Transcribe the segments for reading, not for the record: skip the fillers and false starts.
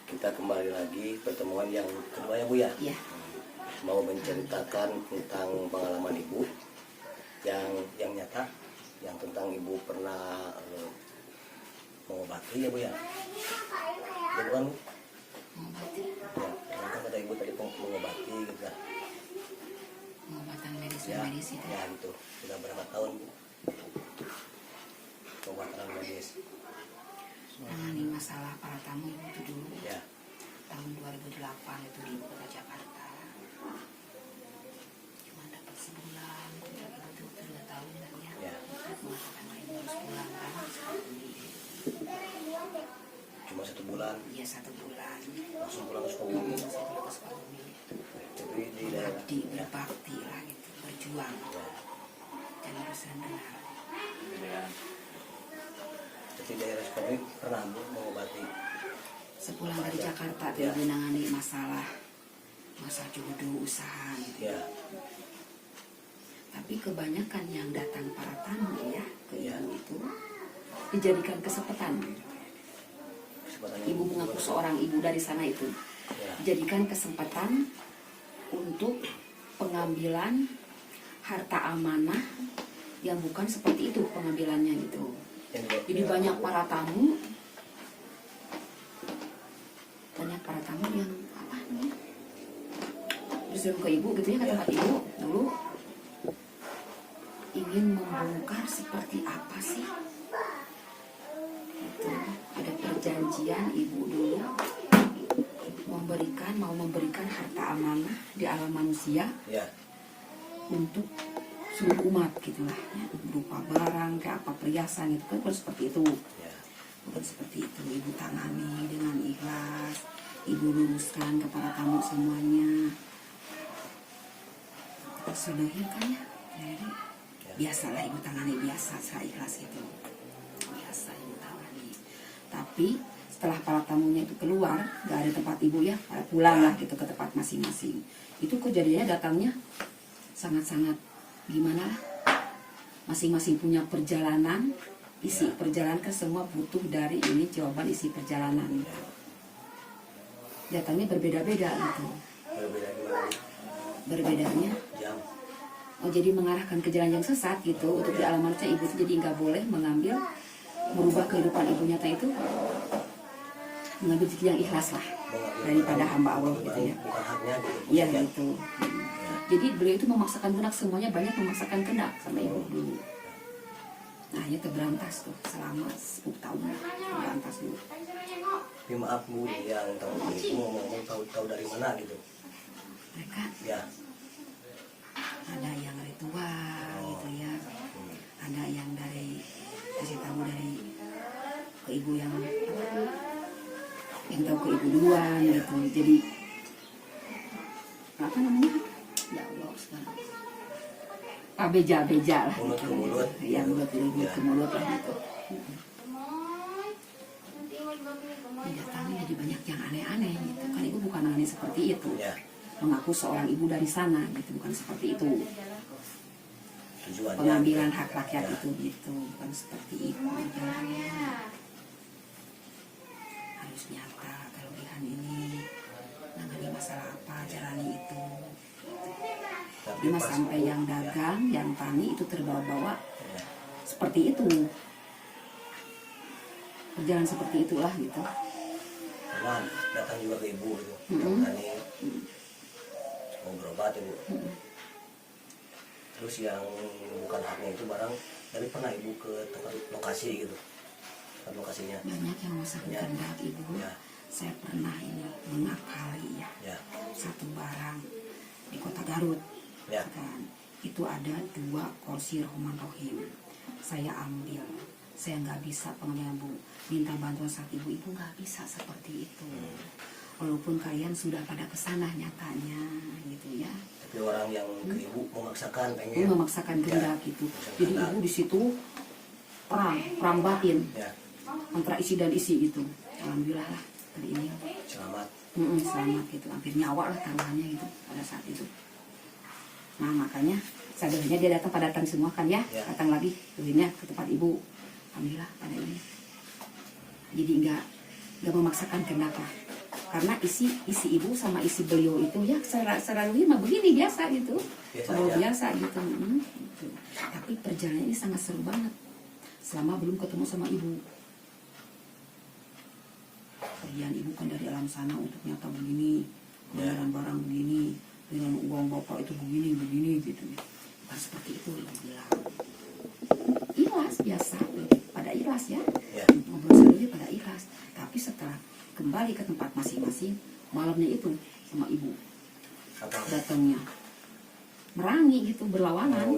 Kita kembali lagi pertemuan yang kedua ya Bu ya. Iya. Mau menceritakan tentang pengalaman Ibu yang nyata, yang tentang Ibu pernah mengobati ya Bu ya. Bukan Bu? Mengobati. Ya, kan kata Ibu tadi mengobati gitu kan. Pengobatan medis Ya, medis itu. ya gitu. Sudah berapa tahun Bu? Pengobatan medis. Menangani masalah para tamu ibu itu dulu. Ya. Tahun 2008 itu di kota Jakarta. Cuma dapat sebulan, ibu itu 3 tahun kan ya. Ya. Mengatakan ibu harus pulang karena sekali. Cuma 1 bulan. Iya 1 bulan. Langsung pulang ke Sukabumi. Saya pulang ke Sukabumi. Jadi di daerah. Berbakti, Ya. berbakti lah gitu, berjuang. Ya. Dan urusan benar. Jadi daerah Sukabumi pernah Bu mengobati. Sepulang dari Jakarta Ya. dia menangani masalah jodoh, usaha gitu. Ya. Tapi kebanyakan yang datang para tamu ya ke Ya. ibu itu dijadikan kesempatan. Kesempatan Ibu mengaku seorang ibu dari sana itu Ya. dijadikan kesempatan untuk pengambilan harta amanah yang bukan seperti itu pengambilannya gitu. Jadi banyak para tamu yang apa namanya disuruh ke ibu gitu ya, ke tempat ibu dulu ingin membongkar seperti apa sih itu. Ada perjanjian ibu dulu mau memberikan harta amanah di alam manusia Ya. untuk seluruh umat gitulah ya, berupa barang kayak apa perhiasan itu kan bukan seperti itu. Ya. Bukan seperti itu. Ibu tangani dengan ikhlas, ibu luruskan kepada tamu semuanya, sudahin kan ya. Jadi biasalah ibu tangani, biasa seikhlas itu, biasa ibu tangani. Tapi setelah para tamunya itu keluar, gak ada tempat ibu ya, pada pulang lah gitu ke tempat masing-masing. Itu kejadiannya datangnya sangat-sangat gimana lah. Masing-masing punya perjalanan, isi perjalanan ke semua butuh dari ini jawaban isi perjalanan. Datangnya berbeda-beda gitu. Berbeda gimana Bu? Berbedanya, Jam. oh jadi mengarahkan ke jalan yang sesat gitu. Untuk di alam manusia ibu itu jadi nggak boleh merubah kehidupan ibu nyata itu, mengambil rezeki yang ikhlas lah daripada hamba Allah gitu ya. Bukan haknya gitu. Iya Ya. gitu. Jadi beliau itu memaksakan kehendak, semuanya banyak memaksakan kehendak sama ibu dulu. Nah ya terberantas tuh selama 10 tahun terberantas dulu. Tapi maaf Bu, yang tahu Ibu ngomong tahu dari mana gitu. Mereka Ya. ada yang ritual gitu ya, ada yang dari kasih tahu dari ke ibu yang tahu ke ibu duluan gitu. Jadi apa namanya? Ya Allah sekarang. Beja lah. Mulut ke mulut. Ya mulut ke mulut lah gitu. Datangnya jadi banyak yang aneh-aneh gitu. Kan ibu bukan aneh seperti itu. Ya. Mengaku seorang ibu dari sana gitu, bukan seperti itu. Tujuannya. Pengambilan hak rakyat Ya. itu gitu, bukan seperti itu. Jalannya harus nyata, kelebihan ini nangani masalah apa, jalani itu. Tapi Cuma pas sampai Bu, yang dagang, yang tani itu terbawa-bawa Ya. seperti itu. Berjalan seperti itulah gitu. Pernah datang juga ke Ibu gitu. Mm-mm. Tadi mau berobat ya Bu. Terus yang bukan haknya itu barang, tapi pernah Ibu ke tempat lokasi gitu. Tempat lokasinya. Banyak yang memasakkan Ya. kehendak ibu. Ya. Saya pernah ini mengakali ya. Ya. Satu barang di kota Garut. Ya. Kan itu ada 2 kursi Rahman Rohim, saya ambil. Saya nggak bisa pengambilan Bu, minta bantuan saat ibu nggak bisa seperti itu. Walaupun kalian sudah pada kesana nyatanya gitu ya. Tapi orang yang ke Ibu memaksakan Ibu pengen. memaksakan kehendak gitu. Jadi ibu di situ perang batin Ya. antara isi dan isi gitu. Alhamdulillah lah kali ini Selamat. selamat gitu, hampir nyawa lah taruhannya gitu pada saat itu. Nah makanya sadurnya dia datang semua kan ya, Ya. datang lagi duitnya ke tempat ibu. Alhamdulillah pada ini. Jadi nggak memaksakan kehendak lah. karena isi ibu sama isi beliau itu ya selalu mah begini biasa gitu, biasa gitu. Gitu. Tapi perjalanan ini sangat seru banget selama belum ketemu sama ibu. Pergian ibu kan dari alam sana untuk nyata begini, kebenaran barang begini, dengan uang bapak itu begini gitu. Bukan seperti itu ibu bilang. Ikhlas biasa, pada ikhlas ya. Ngobrol serunya pada ikhlas. Tapi setelah kembali ke tempat masing-masing, malamnya itu sama ibu datangnya merangi gitu, berlawanan,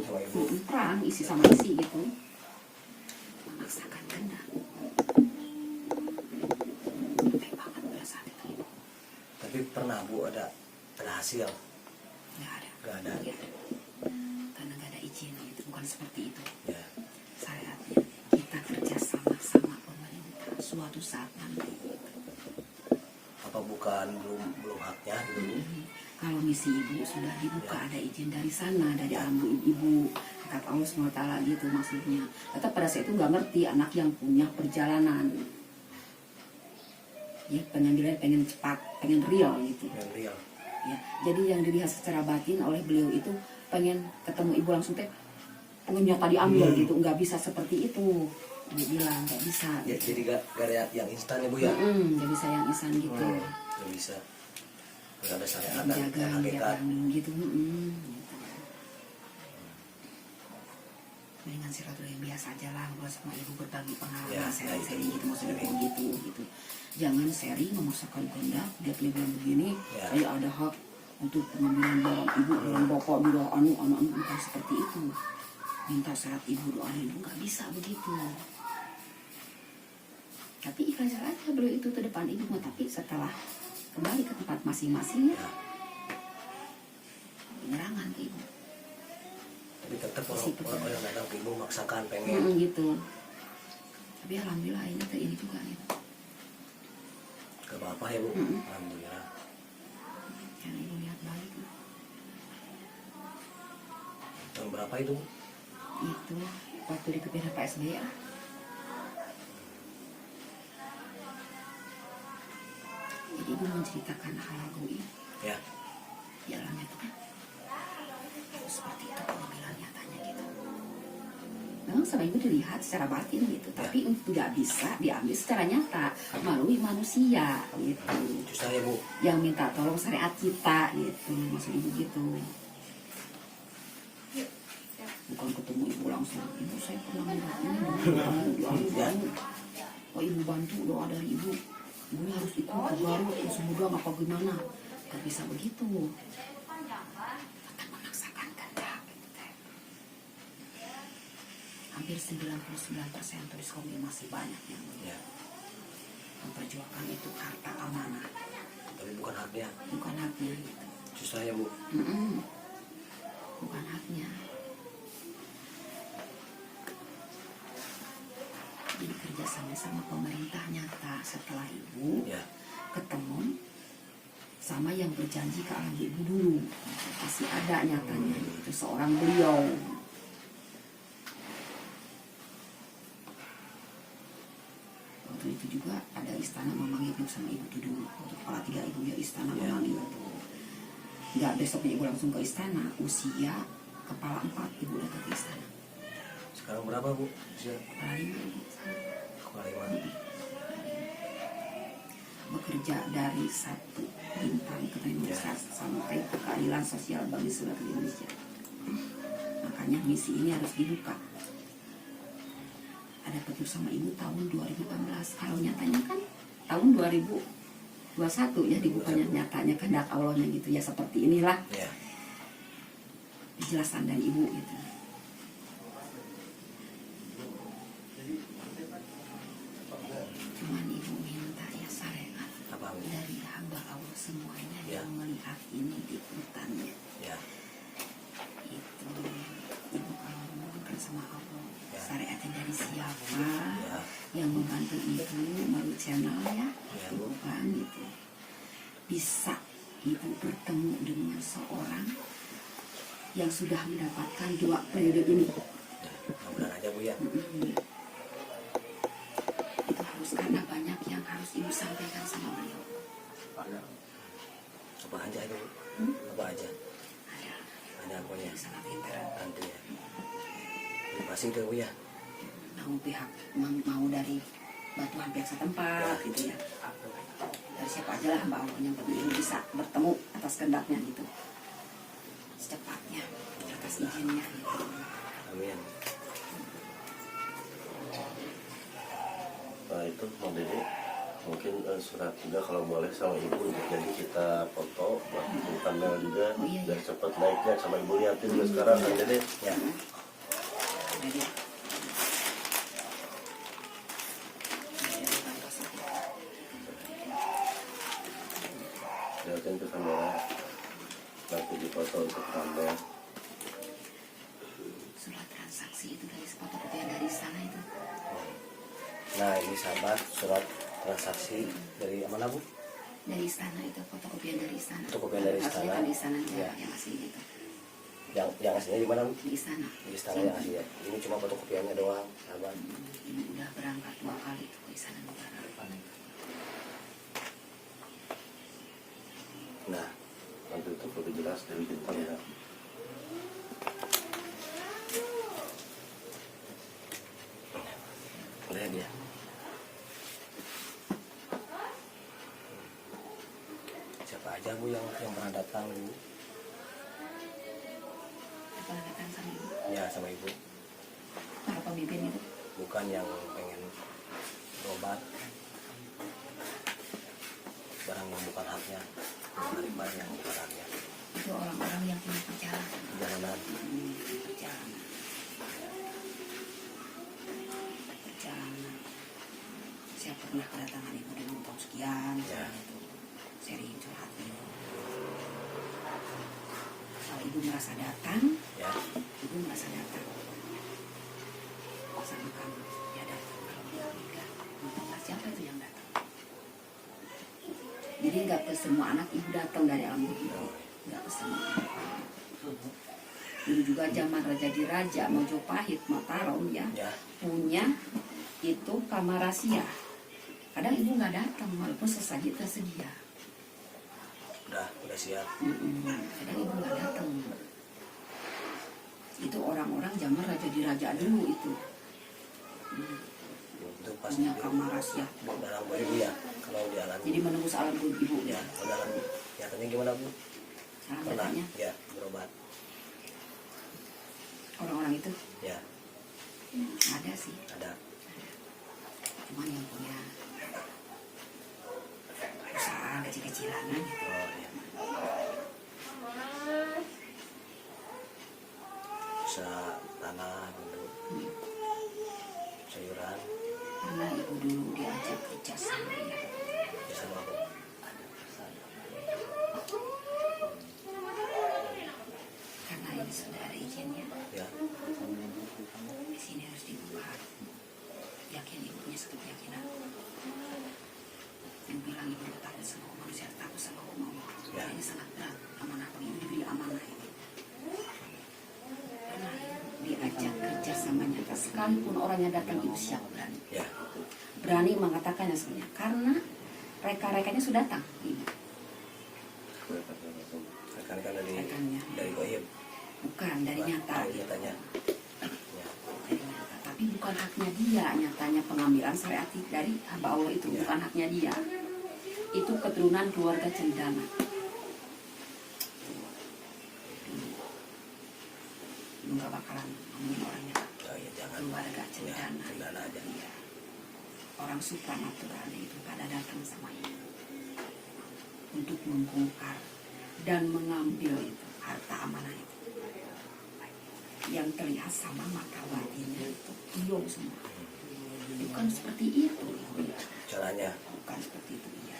perang isi sama isi gitu, memaksakan kehendak. Capek banget pada saat itu ibu. Tapi pernah Bu ada hasil? Nggak ada. Karena nggak ada izin gitu, bukan seperti itu. Ya. Syariatnya kita kerja sama pemerintah suatu saat nanti. Apa bukan belum haknya dulu? Kalau misi ibu sudah dibuka, ada izin dari sana, dari alam ibu, kata Allah SWT gitu maksudnya. Tetap pada saat itu nggak ngerti anak yang punya perjalanan, ya pengen dilihat, pengen cepat, pengen real gitu. Real. Ya, jadi yang dilihat secara batin oleh beliau itu pengen ketemu ibu langsung teh, pengen nyata diambil gitu, nggak bisa seperti itu. Dia bilang nggak bisa. Ya, gitu. jadi gak ada yang instan ya Bu ya? Nggak bisa yang instan gitu. Nggak bisa. Nggak ada syariat dan Jaga hakikat. gitu. Gitu. Mendingan silaturahim biasa aja lah, ngobrol sama ibu, berbagi pengalaman, Ya, sharing gitu, maksudnya gitu. Jangan sharing memaksakan kehendak, dia punya bilang begini, saya ada hak untuk pengambilan barang ibu, barang bapak, bila anak bukan seperti itu. Minta syarat ibu, doa ibu, nggak bisa begitu. Tapi ikhlas aja beliau itu ke depan ibu, tapi setelah kembali ke tempat masing-masing ya, penyerangan ke ibu. Tapi tetap orang yang datang ke ibu maksakan pengen. Gitu. Tapi alhamdulillah ini juga gitu. Gak apa-apa ya Bu. Alhamdulillah. Yang ibu lihat baik. Tahun berapa itu Bu? Itu waktu di kepala Pak SBY lah. Jadi ibu menceritakan hal goib. Ya. Di alamnya itu kan seperti itu pengambilan nyatanya gitu. Memang sama ibu dilihat secara batin gitu, tapi tidak bisa diambil secara nyata melalui manusia gitu. Susah ya Bu. Yang minta tolong syariat kita gitu, maksud ibu gitu. Bukan ketemu ibu langsung, ibu saya pernah melihat ini doa. Oh ibu bantu doa dari ibu. Ibu harus ikut ke Garut, ke Sumedang apa gimana? Gak bisa begitu. Tetap memaksakan kehendak. Hampir 99% tulis komik masih banyak yang memperjuangkan itu harta amanah. Tapi bukan haknya. Bukan haknya gitu. Susah ya Bu. Bukan haknya. Jadi kerja sama pemerintah nyata setelah ibu ketemu sama yang berjanji ke alam ibu dulu, masih ada nyatanya itu seorang beliau. Waktu itu juga ada istana memanggil ibu sama ibu dulu, untuk kepala 3 ibu ya istana memanggil itu. Nggak besoknya ibu langsung ke istana, usia kepala 4 ibu datang ke istana. Sekarang berapa Bu? Kepala 5 ibu. Kepala 5. Bekerja dari 1 bintang ke Indonesia sampai ke keadilan sosial bagi seluruh Indonesia. Makanya misi ini harus dibuka. Ada petunjuk sama ibu tahun 2018. Kalau nyatanya kan tahun 2021 ya dibukanya, nyatanya kehendak Allahnya gitu ya, seperti inilah penjelasan dari ibu gitu. Cuman ibu minta ya syariat dari hamba Allah semuanya yang melihat ini di hutan itu ibu kalau memohonkan sama Allah syariatnya dari siapa yang membantu ibu melalui channel ibu kan gitu, bisa ibu bertemu dengan seorang yang sudah mendapatkan 2 periode ini. Mudah-mudahan aja Bu ya. Itu harus, karena banyak yang harus ibu sampaikan sama beliau. Apa aja itu? Apa aja? Ada apa ya? Sangat pintar. Nanti ya. Di Pasing tuh ya. Mau pihak mau dari bantuan pihak setempat gitu ya. Dari siapa aja lah Mbak Allah, yang penting ibu bisa bertemu atas kehendaknya gitu. Secepatnya atas izinnya gitu. Amin. Nah itu Mang Dede mungkin surat juga kalau boleh sama ibu untuk jadi kita foto buat thumbnail juga Oh, iya, biar iya. cepet naiknya sama ibu liatin juga sekarang Mang Dede Ya. Jadi liatin ke kamera nanti dipoto untuk thumbnail. surat transaksi itu dari fotokopian dari sana itu. Nah ini sahabat surat transaksi dari mana Bu? Dari istana itu fotokopian dari istana. Fotokopian dari Aslinya istana. kan di istana aja, Ya. yang asli itu Yang aslinya di mana Bu? di istana. Di istana yang asli ya. Ini cuma fotokopiannya doang sahabat. Ini udah berangkat 2 kali tuh ke istana negara. Nah nanti itu lebih jelas dari bintang ya. Udah dia. Siapa aja Bu yang pernah datang Bu? Apa datang sama ibu? Ya sama Ibu. Para pemimpin itu. Bukan yang pengen berobat barang yang bukan haknya, menarik barang yang bukan haknya. Itu orang-orang yang punya perjalanan. Perjalanan. Perjalanan. Perjalanan. Saya pernah kedatangan ibu dulu tahun sekian. Ya. Itu sering curhat ibu. Kalau ibu merasa datang, Ya. ibu merasa datang. Sama kamu, ya datang. Kalau dia enggak, entah siapa itu yang datang. Jadi nggak ke semua anak ibu datang dari alam ibu, nggak ke semua. Dulu juga zaman Raja Diraja, Mojopahit, Mataram ya, Ya. punya itu kamar rahasia. Kadang ibu nggak datang walaupun sesaji tersedia. Udah siap. Kadang ibu nggak datang. Itu orang-orang zaman Raja Diraja dulu itu. Itu pas Punya kamar rahasia. dalam Bu Ibu ya. Kalau di alam Jadi menembus alam ibu ya, ya. kalau dalam nyatanya gimana Bu? Cara Pernah? katanya Ya, berobat. orang-orang itu Ya, ada sih. ada. Cuman yang punya perusahaan kecil-kecilan aja. Oh, ya. Bisa tanah gitu. Sayuran, Karena ibu dulu diajak kerja sama ya. bisa apa? Karena ini sudah ada izinnya. Ya. Di sini harus dibuka. Yakin ibu punya satu keyakinan. Ibu bilang ibu takut sama manusia, takut sama Allah. Ya. Ini sangat berat. Amanah bagi ibu diberi amanah ini. Karena ibu diajak kerja sama nyata. Sekalipun orangnya datang ibu siap berani. Ya. Berani mengatakannya sebenarnya. Karena reka-rekanya sudah datang ibu. Rekan-rekan Rekannya. dari goib. Bukan dari nyata. Oh, nyatanya. Ya. Dari nyata. Tapi bukan haknya dia nyatanya pengambilan syariat dari hamba Allah itu Ya. bukan haknya dia. Itu keturunan keluarga Cendana. Lu nggak bakalan ngomongin orangnya. Oh, ya jangan. Keluarga Ya, Cendana. Cendana aja. Iya. Orang supranatural itu pada datang sama ibu untuk membongkar dan mengambil itu harta amanah itu. Yang terlihat sama mata batinnya itu kiyong semua. Bukan seperti itu. Caranya. Bukan seperti itu iya.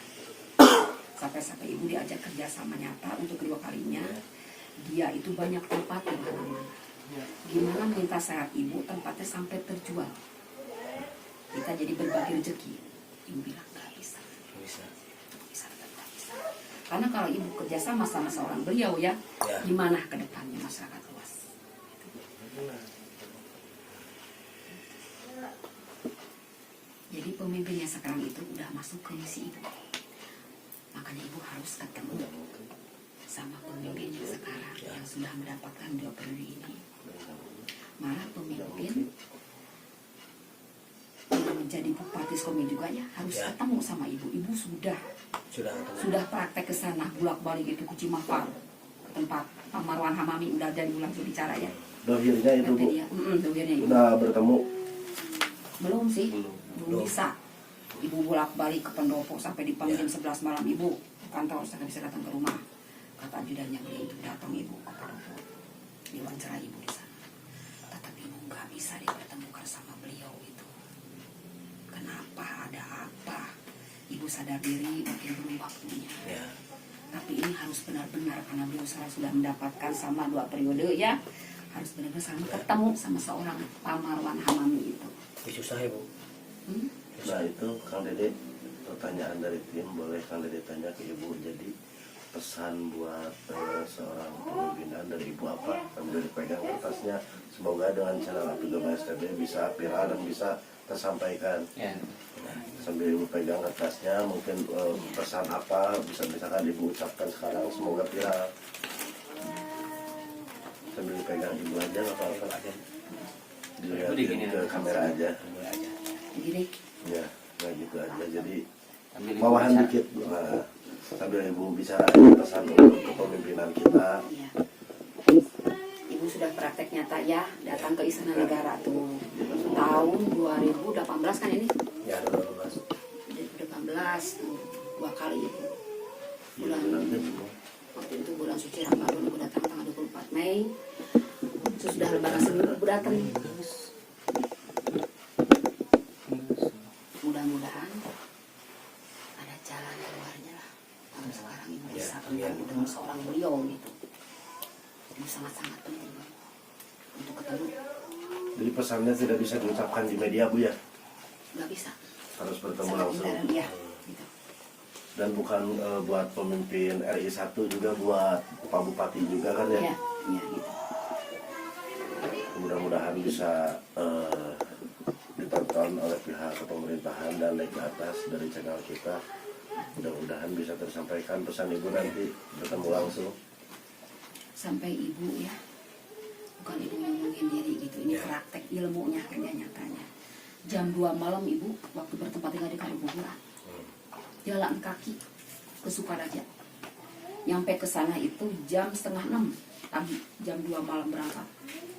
Sampai-sampai ibu diajak kerja sama nyata untuk kedua kalinya. Dia itu banyak tempat di mana-mana. Gimana minta syarat ibu tempatnya sampai terjual. Kita jadi berbagi rezeki. Ibu bilang nggak bisa. Bisa. Bisa tetap nggak bisa. Karena kalau ibu kerjasama sama seorang beliau ya, Ya. gimana ke depannya masyarakat luas. Jadi pemimpinnya sekarang itu udah masuk ke misi ibu. Maka makanya ibu harus ketemu Tidak mungkin. sama pemimpinnya sekarang Ya. yang sudah mendapatkan 2 periode ini. Tidak mungkin. Malah pemimpin yang menjadi bupati Sukabumi juga ya harus Ya. ketemu sama ibu. Ibu sudah sudah praktek ke sana bolak-balik itu ke Cimafar, ke tempat Pak Marwan Hamami udah jadi ulang bicara ya. Dohirnya itu Bu, Dia, dohirnya ibu. udah bertemu? Belum sih, Belum. belum bisa. Ibu bolak-balik ke pendopo sampai dipanggil Ya. jam 11 malam ibu kantor, saya nggak bisa datang ke rumah. Kata ajudannya beliau itu datang ibu ke pendopo, diwawancara ibu di sana. Tetapi ibu nggak bisa dipertemukan sama beliau itu. Kenapa? Ada apa? Ibu sadar diri mungkin belum waktunya. ya. Tapi ini harus benar-benar karena beliau sudah mendapatkan sama 2 periode ya. Harus benar-benar sama ketemu sama seorang Pak Marwan Hamami itu. Susah ya Bu. Hmm? Nah itu Kang Dede, pertanyaan dari tim, boleh Kang Dede tanya ke Ibu. Jadi pesan buat seorang pemimpinan dari Ibu apa? Sambil dipegang kertasnya, semoga dengan channel Abdul STB bisa viral dan bisa tersampaikan. Ya. Sambil Ibu pegang kertasnya, mungkin pesan apa bisa misalkan Ibu ucapkan sekarang, semoga viral. Sambil dipegang Ibu aja nggak apa-apa aja. Dilihatin ke kamera aja. Mulai aja. Jadi Ya, nah gitu aja. Jadi Sambil Ibu bawahan bicara. dikit nah, sambil Ibu bicara pesan untuk kepemimpinan kita. ya. Ibu sudah praktek nyata ya datang ke Istana Negara tuh tahun 2018 kan ini? Ya 2012. 2018 tuh 2 kali itu. Bulan nanti semua. Waktu itu bulan suci Ramadan ibu datang tanggal 24 Mei. Sesudah lebaran seminggu ibu datang. Mudah-mudahan ada jalan keluarnya lah. Kalau sekarang ibu Ya, bisa amin. bertemu dengan seorang beliau gitu. Itu sangat-sangat penting Bang, untuk ketemu. Jadi pesannya tidak bisa diucapkan di media Bu ya, Nggak bisa. harus bertemu Sangat langsung. indah dia. Gitu. Dan bukan buat pemimpin RI 1 juga, buat Pak Bupati juga kan ya. Iya, iya gitu. Mudah-mudahan bisa ditonton oleh pihak pemerintahan dan naik ke atas dari channel kita. Mudah-mudahan bisa tersampaikan pesan Ibu nanti bertemu langsung. Sampai ibu ya, bukan ibu ngomongin diri gitu, ini Ya. praktek ilmunya kerja nyatanya. Jam 2 malam ibu waktu bertempat tinggal di Kalibuburan, jalan kaki ke Sukaraja, nyampe ke sana itu jam 5:30 pagi, jam 2 malam berangkat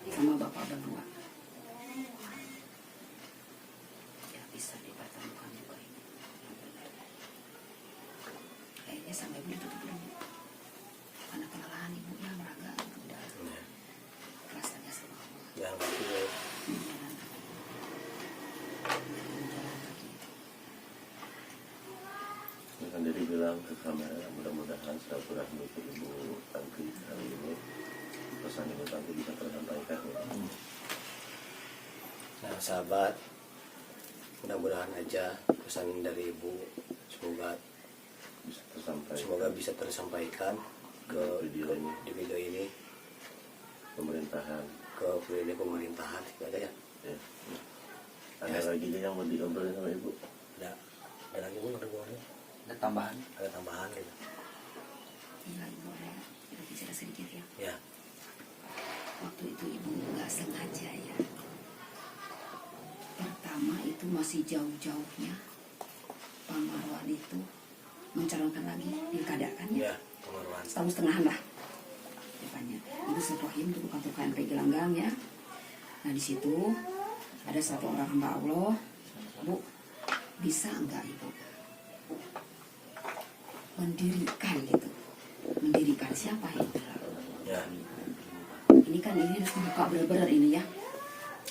sama bapak berdua. Ya bisa dipertemukan juga ini. Kayaknya sampai beli tutup dulu. Karena kelelahan ibu ya meraga udah kelas saja sama Allah. Ya gitu. Jalan kaki. Saya sendiri bilang ke kamera, mudah-mudahan silaturahmi ke Ibu Tanti hari ini, pesan Ibu Tanti bisa tersampaikan. Nah sahabat, mudah-mudahan aja pesan dari Ibu Bisa tersampaikan. semoga bisa tersampaikan ke Video ini. di video ini Pemerintahan. ke periode pemerintahan itu aja ya. Ya. Ada lagi yang mau diobrolin sama Ibu? Ada lagi Bu ada boleh Ada tambahan. ada tambahan gitu. Iya ibu boleh kita bicara sedikit ya. Ya Waktu itu ibu nggak sengaja ya. Pertama itu masih jauh-jauhnya Pak Marwan itu mencalonkan lagi pilkada kan ya. ya pengaruhan. Setahun-setengahan lah depannya. Ibu setuahin untuk kantor KMP Gelanggang ya. Nah di situ ada satu orang hamba Allah, Bu, bisa enggak ibu mendirikan siapa itu? Ya Ini kan ini harus membuka benar-benar ini ya.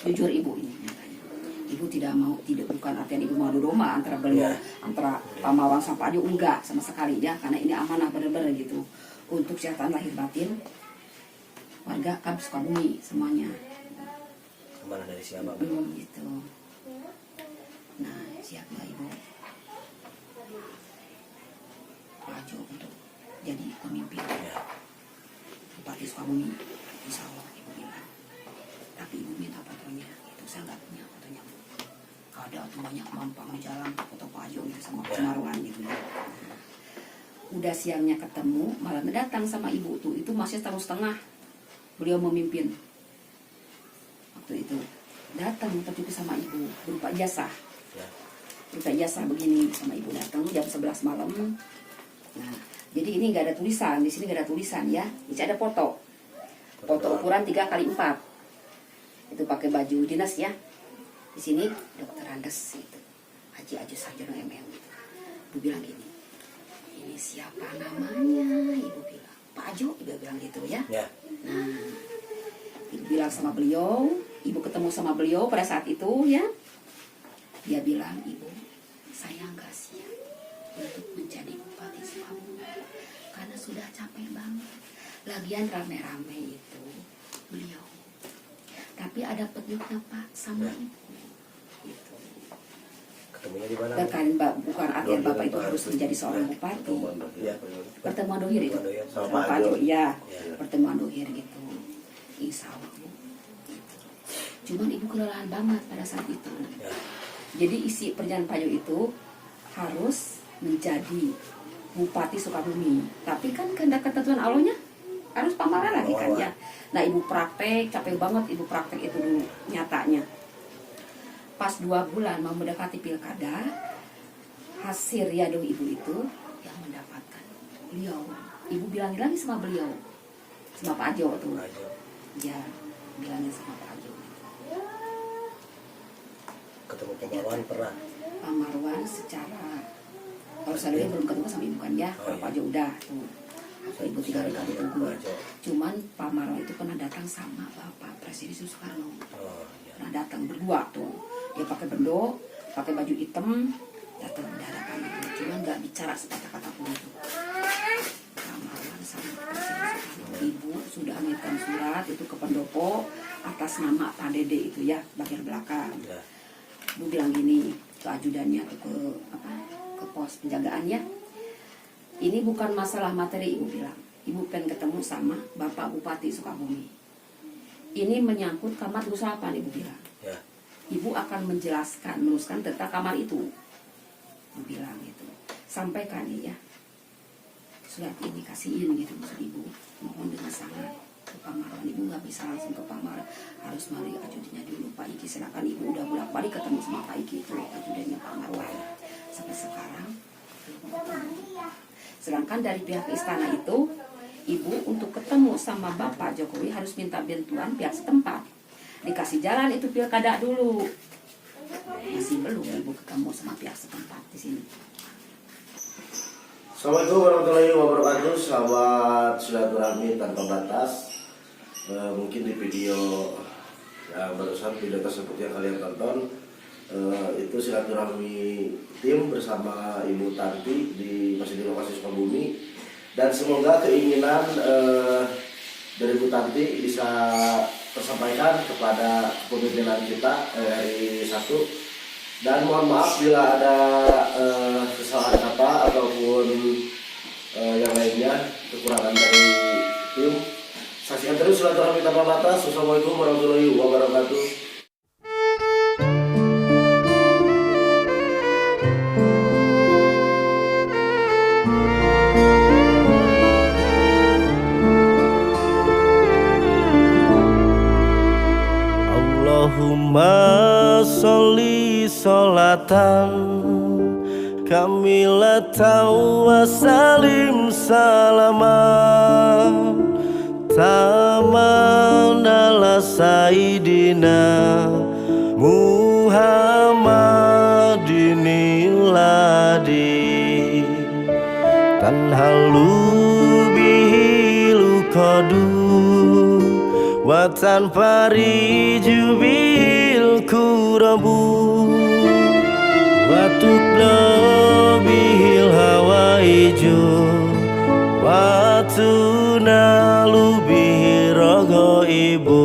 Jujur ibu ini. Ibu tidak mau, tidak bukan artian ibu mau domba antara beliau, antara Pak Marwan sama Pak Ajo, enggak sama sekali ya, karena ini amanah benar-benar gitu untuk kesehatan lahir batin warga Kab Sukabumi semuanya. kemana dari siapa Bu? Gitu. Nah siap nggak ibu Pak Ajo untuk jadi pemimpin Ya Bupati Sukabumi? Insya Allah ibu bilang. Tapi ibu minta fotonya, itu saya nggak punya fotonya Bu. Ada tuh banyak mampang di jalan foto Pak Ajo gitu sama Pak Marwan gitu ya. Udah siangnya ketemu, malamnya datang sama ibu tuh. Itu masih setengah beliau memimpin. Waktu itu datang tapi sama ibu berupa ijazah. Ya. Berupa ijazah begini sama ibu, datang jam 11 malam. Nah, jadi ini nggak ada tulisan, di sini nggak ada tulisan ya. Ini ada foto. Foto ukuran 3x4. Itu pakai baju dinas ya. Di sini Dokter Andes itu. Haji Ajus Sarjono MM gitu. Ibu bilang gini, ini siapa namanya? Ibu bilang, Pak Ajo, ibu bilang gitu ya. Ya. Nah, ibu bilang sama beliau, ibu ketemu sama beliau pada saat itu ya. Dia bilang, ibu, saya nggak siap untuk menjadi bupati Sukabumi karena sudah capek banget. Lagian rame-rame itu beliau. Tapi ada penyuknya Pak sama Ya. ibu. Gitu. Ketemunya di mana? Kan bukan artian Bapak itu harus menjadi seorang bupati. Ya. Pertemuan dohir itu. Pertemuan dohir. Sama Sama Pak Pak Ajo. Ajo, iya. Ya. Pertemuan dohir gitu. Insya Allah Bu. Gitu. Cuman ibu kelelahan banget pada saat itu. Ya. Jadi isi perjalanan Pak Ajo itu harus menjadi Bupati Sukabumi. Tapi kan kehendak ketentuan Allahnya harus pamarah lagi kan ya. Nah ibu praktek, capek banget ibu praktek itu dulu nyatanya. Pas 2 bulan mau mendekati pilkada, hasil riado ibu itu yang mendapatkan beliau. Ibu bilangin lagi sama beliau, sama Pak Ajo tuh. Ajo. Ya, bilangin sama Pak Ajo. Ketemu Pak Marwan pernah. Pak Marwan secara, kalau saya belum ketemu sama ibu kan ya, kalau Pak Ajo udah tuh. Kalau ibu tinggal di kampung Pak gue. Ajo. Cuman Pak Marwan itu pernah datang sama Bapak Presiden Soekarno. Oh, ya. Pernah datang berdua tuh. Dia pakai bendo, pakai baju hitam, datang mendaratkan ibu. Cuman nggak bicara sepatah kata pun itu. Pak Marwan sama Presiden Soekarno. Ibu sudah mengirimkan surat itu ke pendopo atas nama Pak Dede itu ya, bagian belakang. Ya. Ibu bilang gini ke ajudannya atau ke pos penjagaannya, ini bukan masalah materi, ibu bilang. Ibu pengen ketemu sama Bapak Bupati Sukabumi. Ini menyangkut kamar 28, ibu bilang. Ya. Ibu akan meneruskan tentang kamar itu. Ibu bilang gitu. Sampaikan ya. Surat ini kasihin gitu maksud ibu. Mohon dengan sangat ke Pak Marwan. Ibu nggak bisa langsung ke Pak Marwan. Harus mari ajudannya dulu Pak Iki. Silakan ibu udah bolak-balik ketemu sama Pak Iki itu ajudannya Pak Marwan. Sampai sekarang belum ketemu. Sedangkan dari pihak istana itu, ibu untuk ketemu sama Bapak Jokowi harus minta bantuan pihak setempat. Dikasih jalan itu pilkada dulu. Masih belum ibu ketemu sama pihak setempat di sini. Assalamualaikum warahmatullahi wabarakatuh, sahabat silaturahmi tanpa batas. Mungkin di video yang barusan, video tersebut yang kalian tonton, itu silaturahmi tim bersama Ibu Tanti di masih di lokasi Sukabumi, dan semoga keinginan dari Bu Tanti bisa tersampaikan kepada pemimpinan kita hari Sabtu. Dan mohon maaf bila ada kesalahan kata ataupun yang lainnya, kekurangan dari tim. Saksikan terus silaturahmi tanpa batas. Wassalamualaikum warahmatullahi wabarakatuh. Allahumma sholli sholatan kamilatan wa salim salaman taman ala sayyidina Muhammadin iladi tanhalu bihil qadu wa tanfariju bil kurabu wa tubla bihil hawaiju wa tunalu bihi ragaibu